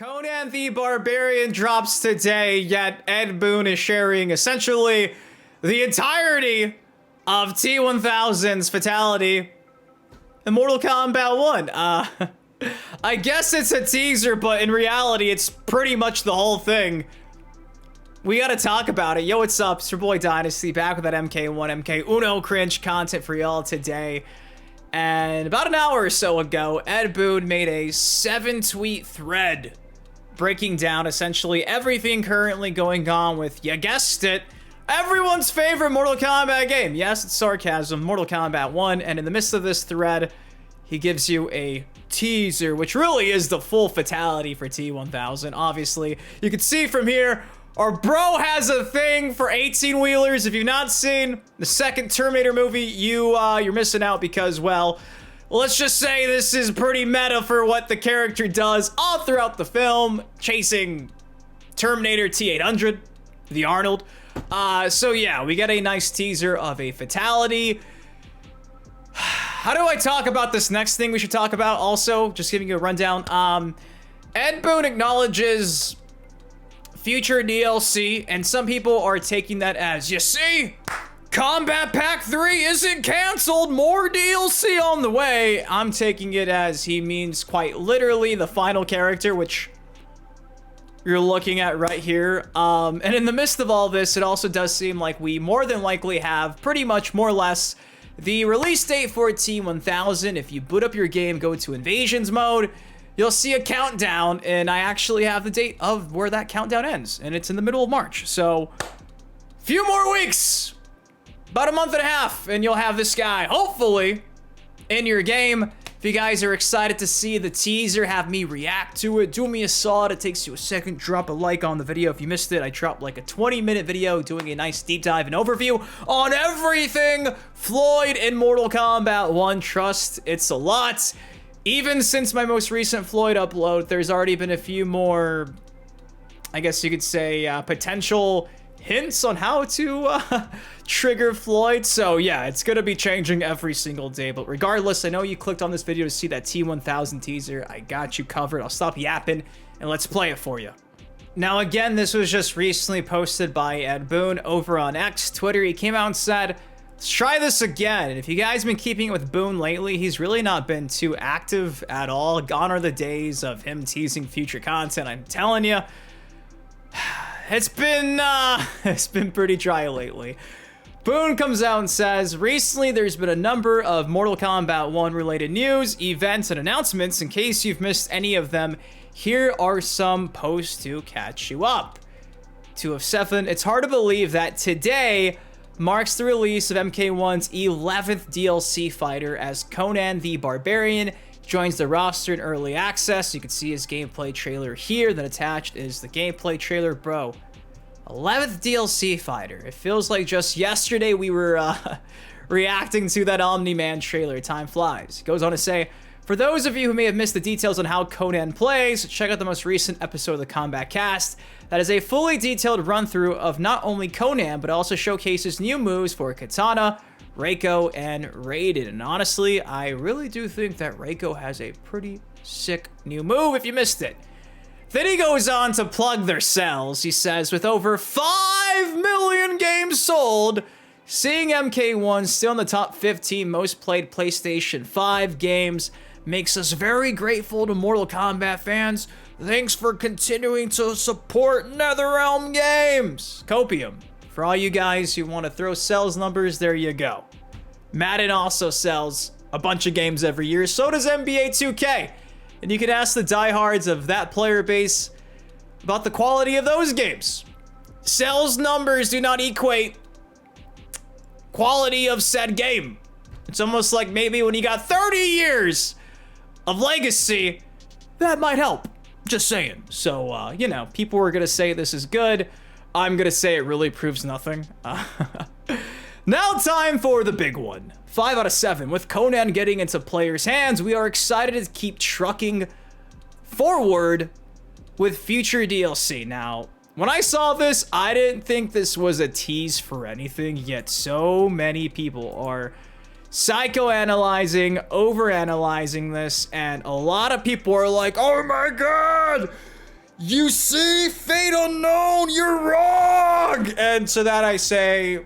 Conan the Barbarian drops today, yet Ed Boon is sharing essentially the entirety of T-1000's Fatality in Mortal Kombat 1. I guess it's a teaser, but in reality, it's pretty much the whole thing. We gotta talk about it. Yo, what's up? It's your boy Dynasty, back with that MK1, MK1 cringe content for y'all today. And about an hour or so ago, Ed Boon made a 7-tweet thread breaking down essentially everything currently going on with, you guessed it, everyone's favorite Mortal Kombat game. Yes, it's sarcasm, Mortal Kombat 1, and in the midst of this thread, he gives you a teaser, which really is the full fatality for T-1000. Obviously, you can see from here, our bro has a thing for 18-wheelers. If you've not seen the second Terminator movie, you're missing out because, well, let's just say this is pretty meta for what the character does all throughout the film, chasing Terminator T-800, the Arnold. So yeah, we get a nice teaser of a fatality. How do I talk about this next thing we should talk about? Also, just giving you a rundown. Ed Boon acknowledges future DLC, and some people are taking that as, you see, Combat Pack 3 isn't canceled, more DLC on the way. I'm taking it as he means quite literally the final character, which you're looking at right here. And in the midst of all this, it also does seem like we more than likely have pretty much more or less the release date for T-1000. If you boot up your game, go to Invasions mode, you'll see a countdown, and I actually have the date of where that countdown ends, and it's in the middle of March. So, few more weeks, about a month and a half, and you'll have this guy, hopefully, in your game. If you guys are excited to see the teaser, have me react to it, do me a solid. It takes you a second, drop a like on the video. If you missed it, I dropped like a 20-minute video doing a nice deep dive and overview on everything Floyd in Mortal Kombat 1. Trust, it's a lot. Even since my most recent Floyd upload, there's already been a few more, I guess you could say, potential hints on how to trigger Floyd. So yeah, it's gonna be changing every single day. But regardless, I know you clicked on this video to see that T-1000 teaser. I got you covered. I'll stop yapping and let's play it for you. Now again, this was just recently posted by Ed Boon over on X, Twitter. He came out and said, let's try this again. And if you guys have been keeping it with Boon lately, he's really not been too active at all. Gone are the days of him teasing future content. I'm telling you, it's been pretty dry lately. Boon comes out and says, recently there's been a number of Mortal Kombat 1 related news, events, and announcements. In case you've missed any of them, here are some posts to catch you up. 2 of 7. It's hard to believe that today marks the release of MK1's 11th DLC fighter as Conan the Barbarian joins the roster in early access. You can see his gameplay trailer here. Then attached is the gameplay trailer. Bro, 11th DLC fighter. It feels like just yesterday we were reacting to that Omni-Man trailer. Time flies. He goes on to say, for those of you who may have missed the details on how Conan plays, check out the most recent episode of the Combat Cast. That is a fully detailed run-through of not only Conan, but also showcases new moves for Katana, Reiko, and Raiden. And honestly, I really do think that Reiko has a pretty sick new move if you missed it. Then he goes on to plug their sales. He says, with over 5 million games sold, seeing MK1 still in the top 15 most played PlayStation 5 games makes us very grateful to Mortal Kombat fans. Thanks for continuing to support NetherRealm Games. Copium. For all you guys who want to throw sales numbers, there you go. Madden also sells a bunch of games every year. So does NBA 2K. And you can ask the diehards of that player base about the quality of those games. Sales numbers do not equate quality of said game. It's almost like maybe when you got 30 years of legacy, that might help. Just saying. So, you know, people were going to say this is good. I'm going to say it really proves nothing. Now time for the big one. 5 out of 7. With Conan getting into players' hands, we are excited to keep trucking forward with future DLC. Now, when I saw this, I didn't think this was a tease for anything, yet so many people are psychoanalyzing, overanalyzing this, and a lot of people are like, oh my god, You see, Fate Unknown, you're wrong! And to that I say,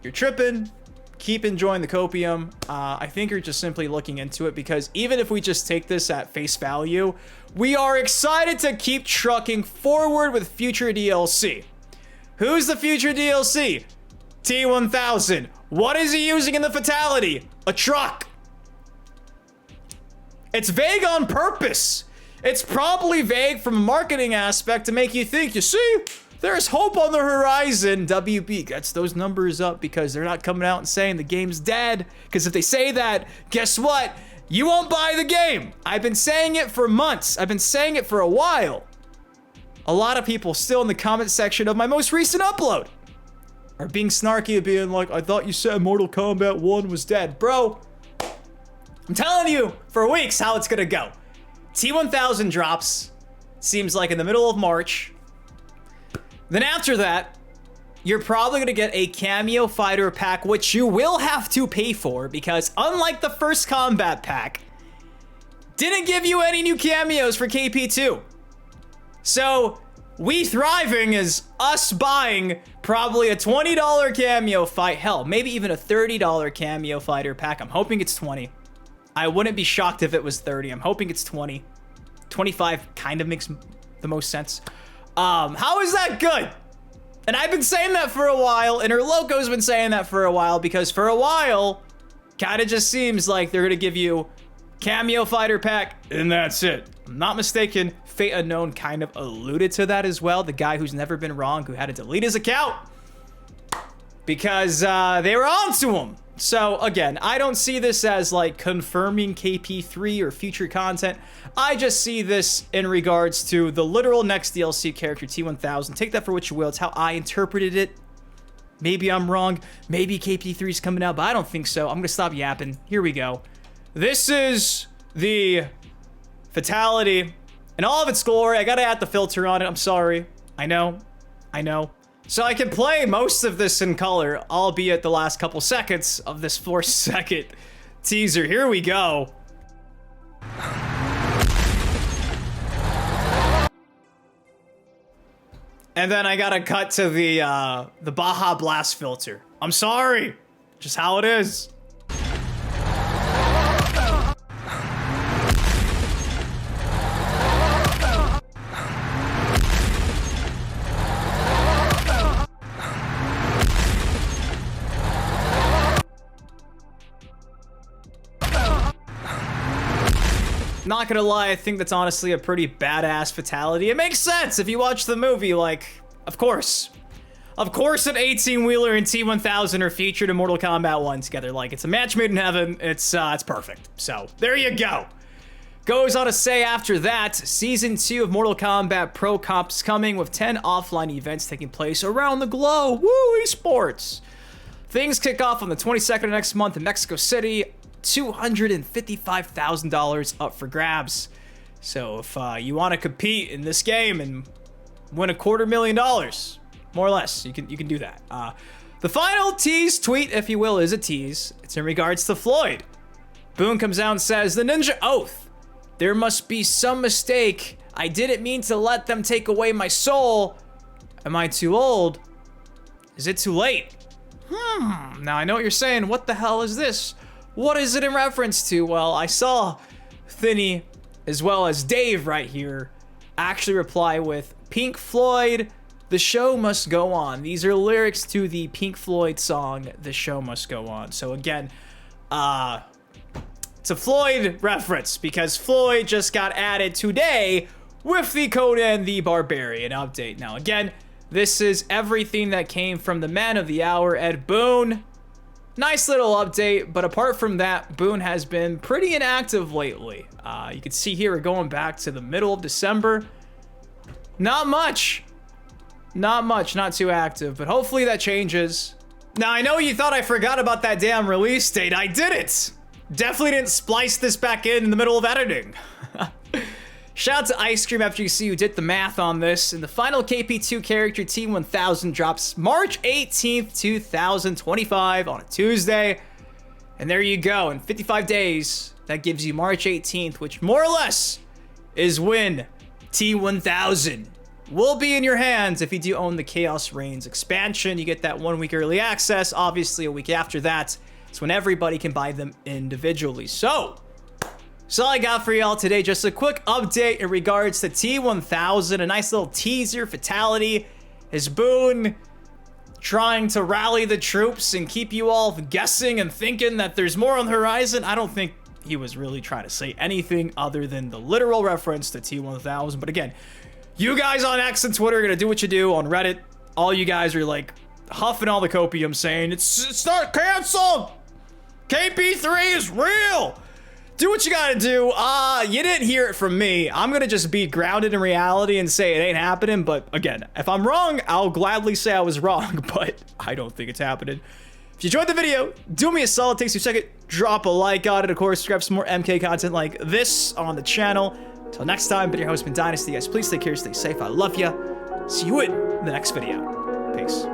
you're tripping. Keep enjoying the copium. I think you're just simply looking into it because even if we just take this at face value, we are excited to keep trucking forward with future DLC. Who's the future DLC? T-1000. What is he using in the Fatality? A truck. It's vague on purpose. It's probably vague from a marketing aspect to make you think, you see, there's hope on the horizon. WB gets those numbers up because they're not coming out and saying the game's dead. Because if they say that, guess what? You won't buy the game. I've been saying it for months. I've been saying it for a while. A lot of people still in the comment section of my most recent upload are being snarky and being like, I thought you said Mortal Kombat 1 was dead. Bro, I'm telling you for weeks how it's gonna go. T-1000 drops, seems like in the middle of March. Then after that, you're probably gonna get a cameo fighter pack, which you will have to pay for because unlike the first combat pack, didn't give you any new cameos for KP2. So we thriving is us buying probably a $20 cameo fight, hell, maybe even a $30 cameo fighter pack. I'm hoping it's 20. I wouldn't be shocked if it was 30. I'm hoping it's 20. 25 kind of makes the most sense. How is that good? And I've been saying that for a while, and her logo's been saying that for a while, because for a while, kind of just seems like they're gonna give you cameo fighter pack, and that's it. I'm not mistaken, Fate Unknown kind of alluded to that as well, the guy who's never been wrong, who had to delete his account, because they were onto him. So again, I don't see this as like confirming KP3 or future content. I just see this in regards to the literal next DLC character, T-1000. Take that for what you will. It's how I interpreted it. Maybe I'm wrong. Maybe KP3 is coming out, but I don't think so. I'm gonna stop yapping. Here we go. This is the Fatality in all of its glory. I gotta add the filter on it. I'm sorry. I know. So I can play most of this in color, albeit the last couple seconds of this 4-second teaser. Here we go. And then I gotta cut to the Baja Blast filter. I'm sorry, just how it is. Not gonna lie, I think that's honestly a pretty badass fatality. It makes sense if you watch the movie, like, of course. Of course an 18-wheeler and T-1000 are featured in Mortal Kombat 1 together. Like, it's a match made in heaven. It's perfect. So, there you go. Goes on to say after that, Season 2 of Mortal Kombat Pro Comp's coming with 10 offline events taking place around the globe. Woo, Esports! Things kick off on the 22nd of next month in Mexico City. $255,000 up for grabs. So if you want to compete in this game and win $250,000, more or less, you can do that. The final tease tweet, if you will, is a tease. It's in regards to Floyd. Boon comes out and says, "The ninja oath. There must be some mistake. I didn't mean to let them take away my soul. Am I too old? Is it too late?" Now I know what you're saying. What the hell is this? What is it in reference to? Well, I saw Thinny, as well as Dave right here, actually reply with, Pink Floyd, The Show Must Go On. These are lyrics to the Pink Floyd song, The Show Must Go On. So again, it's a Floyd reference, because Floyd just got added today with the Conan the Barbarian update. Now again, this is everything that came from the man of the hour, Ed Boon. Nice little update, but apart from that, Boon has been pretty inactive lately. You can see here we're going back to the middle of December. Not much. Not too active, but hopefully that changes. Now, I know you thought I forgot about that damn release date. I didn't. Definitely didn't splice this back in the middle of editing. Shout out to Ice Cream FGC who did the math on this. And the final KP2 character, T-1000, drops March 18th, 2025 on a Tuesday. And there you go. In 55 days, that gives you March 18th, which more or less is when T-1000 will be in your hands if you do own the Chaos Reigns expansion. You get that 1 week early access. Obviously, a week after that, it's when everybody can buy them individually. So, that's all I got for y'all today. Just a quick update in regards to T-1000. A nice little teaser. Fatality is Boon trying to rally the troops and keep you all guessing and thinking that there's more on the horizon. I don't think he was really trying to say anything other than the literal reference to T-1000. But again, you guys on X and Twitter are gonna do what you do. On Reddit, all you guys are like huffing all the copium saying it's not canceled. KP3 is real. Do what you gotta do. You didn't hear it from me. I'm gonna just be grounded in reality and say it ain't happening. But again, if I'm wrong, I'll gladly say I was wrong, but I don't think it's happening. If you enjoyed the video, do me a solid, takes you a second, drop a like on it. Of course, subscribe for some more MK content like this on the channel. Until next time, been your host, been Dynasty. Guys, please take care, stay safe. I love ya. See you in the next video. Peace.